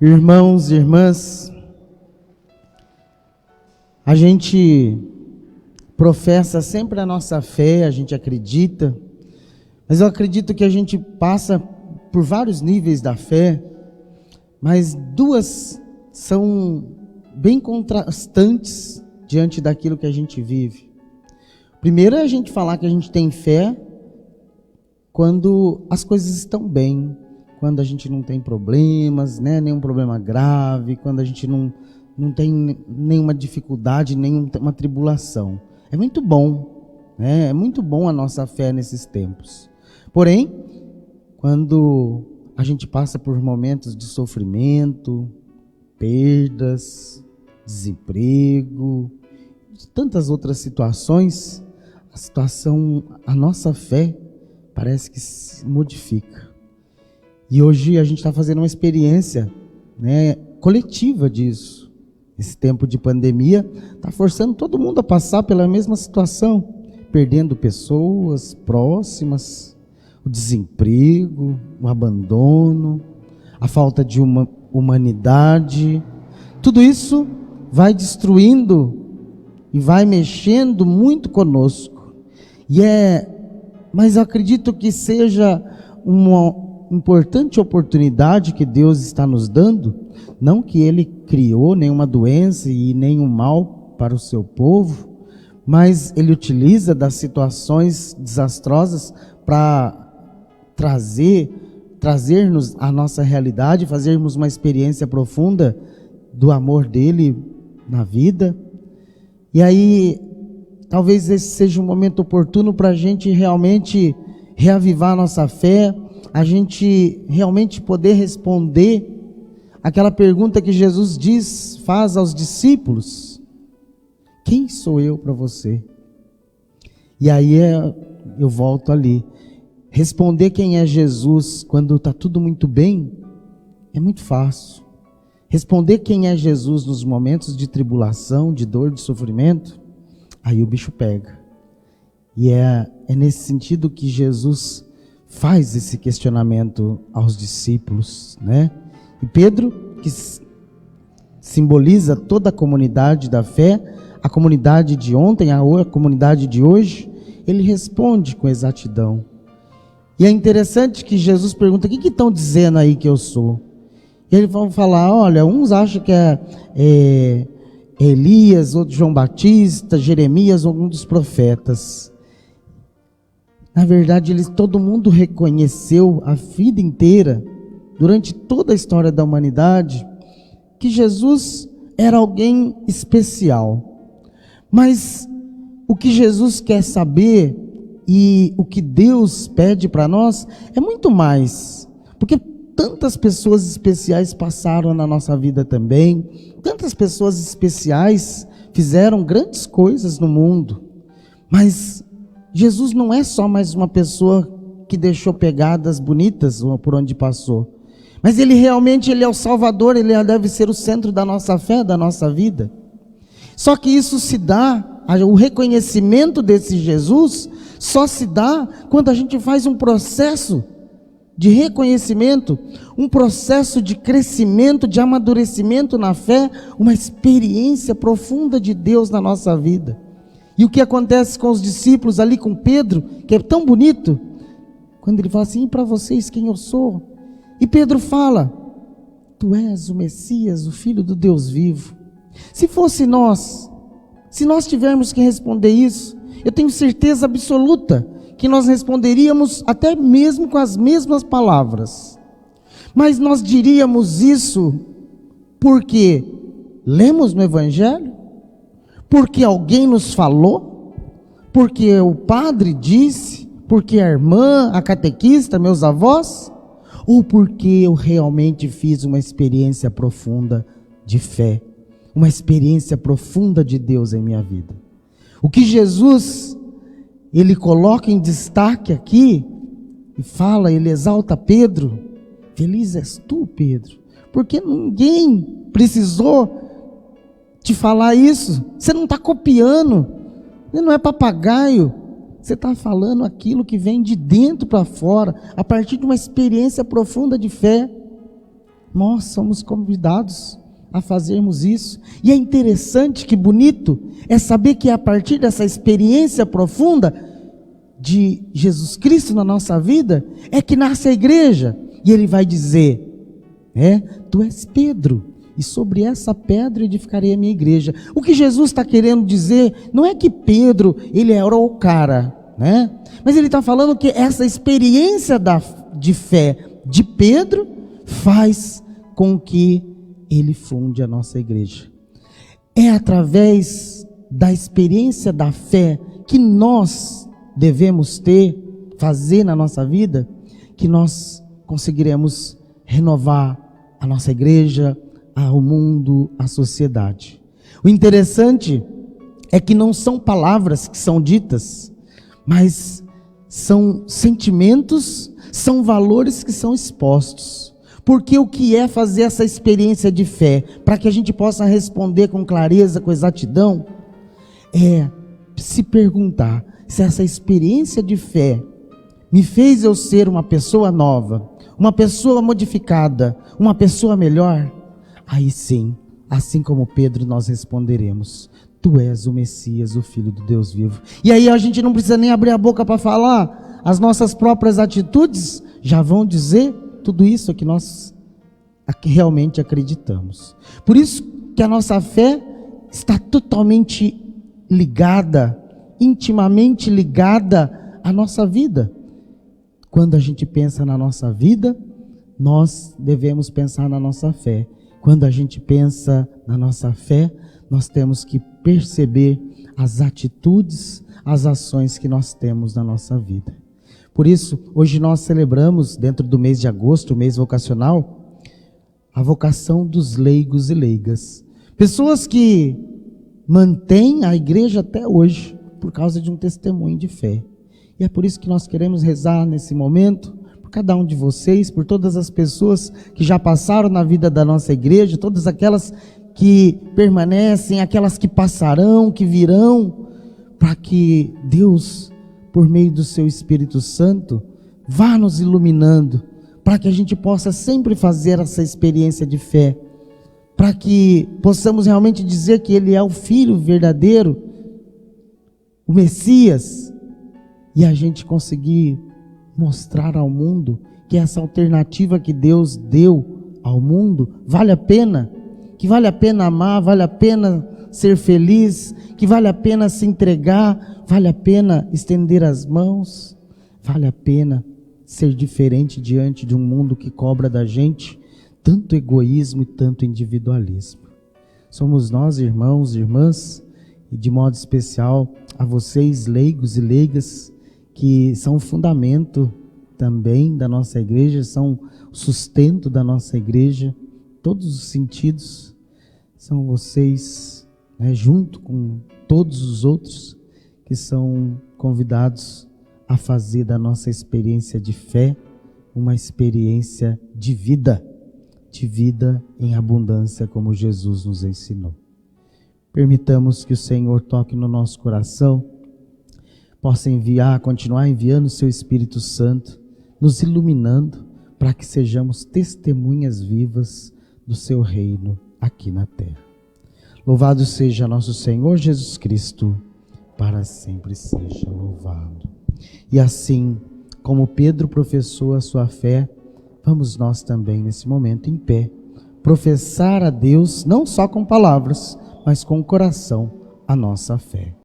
Irmãos e irmãs, a gente professa sempre a nossa fé, a gente acredita, mas eu acredito que a gente passa por vários níveis da fé, mas duas são bem contrastantes diante daquilo que a gente vive. Primeiro é a gente falar que a gente tem fé quando as coisas estão bem, quando a gente não tem problemas, nenhum problema grave, quando a gente não tem nenhuma dificuldade, nenhuma tribulação. É muito bom, é muito bom a nossa fé nesses tempos. Porém, quando a gente passa por momentos de sofrimento, perdas, desemprego, tantas outras situações, a nossa fé parece que se modifica. E hoje a gente está fazendo uma experiência, coletiva disso. Esse tempo de pandemia está forçando todo mundo a passar pela mesma situação, perdendo pessoas próximas, o desemprego, o abandono, a falta de humanidade. Tudo isso vai destruindo e vai mexendo muito conosco. Mas eu acredito que seja uma importante oportunidade que Deus está nos dando, não que Ele criou nenhuma doença e nenhum mal para o seu povo, mas Ele utiliza das situações desastrosas para trazer-nos a nossa realidade, fazermos uma experiência profunda do amor dEle na vida. E aí, talvez esse seja um momento oportuno para a gente realmente reavivar a nossa fé, a gente realmente poder responder aquela pergunta que Jesus faz aos discípulos: quem sou eu para você? E aí eu volto ali. Responder quem é Jesus quando está tudo muito bem é muito fácil. Responder quem é Jesus nos momentos de tribulação, de dor, de sofrimento, aí o bicho pega. E é nesse sentido que Jesus faz esse questionamento aos discípulos, E Pedro, que simboliza toda a comunidade da fé, a comunidade de ontem, a comunidade de hoje, ele responde com exatidão. E é interessante que Jesus pergunta: o que estão dizendo aí que eu sou? E eles vão falar: olha, uns acham que é Elias, outros João Batista, Jeremias, algum dos profetas. Na verdade, todo mundo reconheceu a vida inteira, durante toda a história da humanidade, que Jesus era alguém especial. Mas o que Jesus quer saber e o que Deus pede para nós é muito mais. Porque tantas pessoas especiais passaram na nossa vida também, tantas pessoas especiais fizeram grandes coisas no mundo, mas Jesus não é só mais uma pessoa que deixou pegadas bonitas por onde passou, mas Ele realmente é o Salvador, Ele deve ser o centro da nossa fé, da nossa vida. Só que isso se dá, o reconhecimento desse Jesus só se dá quando a gente faz um processo de reconhecimento, um processo de crescimento, de amadurecimento na fé, uma experiência profunda de Deus na nossa vida. E o que acontece com os discípulos ali, com Pedro, que é tão bonito, quando ele fala assim: e para vocês quem eu sou? E Pedro fala: tu és o Messias, o Filho do Deus vivo. Se fosse nós, se nós tivermos que responder isso, eu tenho certeza absoluta que nós responderíamos até mesmo com as mesmas palavras. Mas nós diríamos isso porque lemos no Evangelho? Porque alguém nos falou? Porque o padre disse? Porque a irmã, a catequista, meus avós? Ou porque eu realmente fiz uma experiência profunda de fé, uma experiência profunda de Deus em minha vida? O que Jesus, Ele coloca em destaque aqui, e fala, Ele exalta Pedro: feliz és tu, Pedro, porque ninguém precisou te falar isso. Você não está copiando, você não é papagaio, você está falando aquilo que vem de dentro para fora, a partir de uma experiência profunda de fé. Nós somos convidados a fazermos isso. E é interessante, que bonito, é saber que a partir dessa experiência profunda de Jesus Cristo na nossa vida, é que nasce a igreja. E ele vai dizer, tu és Pedro, e sobre essa pedra edificarei a minha igreja. O que Jesus está querendo dizer, não é que Pedro, ele era o cara, mas ele está falando que essa experiência de fé de Pedro, faz com que ele funde a nossa igreja. É através da experiência da fé que nós devemos fazer na nossa vida, que nós conseguiremos renovar a nossa igreja, ao mundo, à sociedade. O interessante é que não são palavras que são ditas, mas são sentimentos, são valores que são expostos. Porque o que é fazer essa experiência de fé, para que a gente possa responder com clareza, com exatidão, é se perguntar se essa experiência de fé me fez eu ser uma pessoa nova, uma pessoa modificada, uma pessoa melhor. Aí sim, assim como Pedro, nós responderemos: Tu és o Messias, o Filho do Deus vivo. E aí a gente não precisa nem abrir a boca para falar, as nossas próprias atitudes já vão dizer tudo isso que nós realmente acreditamos. Por isso que a nossa fé está totalmente ligada, intimamente ligada à nossa vida. Quando a gente pensa na nossa vida, nós devemos pensar na nossa fé. Quando a gente pensa na nossa fé, nós temos que perceber as atitudes, as ações que nós temos na nossa vida. Por isso, hoje nós celebramos, dentro do mês de agosto, o mês vocacional, a vocação dos leigos e leigas. Pessoas que mantêm a igreja até hoje, por causa de um testemunho de fé. E é por isso que nós queremos rezar nesse momento, por cada um de vocês, por todas as pessoas que já passaram na vida da nossa igreja, todas aquelas que permanecem, aquelas que passarão, que virão, para que Deus, por meio do seu Espírito Santo, vá nos iluminando, para que a gente possa sempre fazer essa experiência de fé, para que possamos realmente dizer que Ele é o Filho verdadeiro, o Messias, e a gente conseguir mostrar ao mundo que essa alternativa que Deus deu ao mundo vale a pena, que vale a pena amar, vale a pena ser feliz, que vale a pena se entregar, vale a pena estender as mãos, vale a pena ser diferente diante de um mundo que cobra da gente tanto egoísmo e tanto individualismo. Somos nós, irmãos e irmãs, e de modo especial a vocês, leigos e leigas, que são o fundamento também da nossa igreja, são o sustento da nossa igreja, todos os sentidos, são vocês, junto com todos os outros, que são convidados a fazer da nossa experiência de fé uma experiência de vida em abundância, como Jesus nos ensinou. Permitamos que o Senhor toque no nosso coração, possa continuar enviando o seu Espírito Santo, nos iluminando, para que sejamos testemunhas vivas do seu reino aqui na terra. Louvado seja nosso Senhor Jesus Cristo, para sempre seja louvado. E assim como Pedro professou a sua fé, vamos nós também nesse momento em pé, professar a Deus, não só com palavras, mas com o coração, a nossa fé.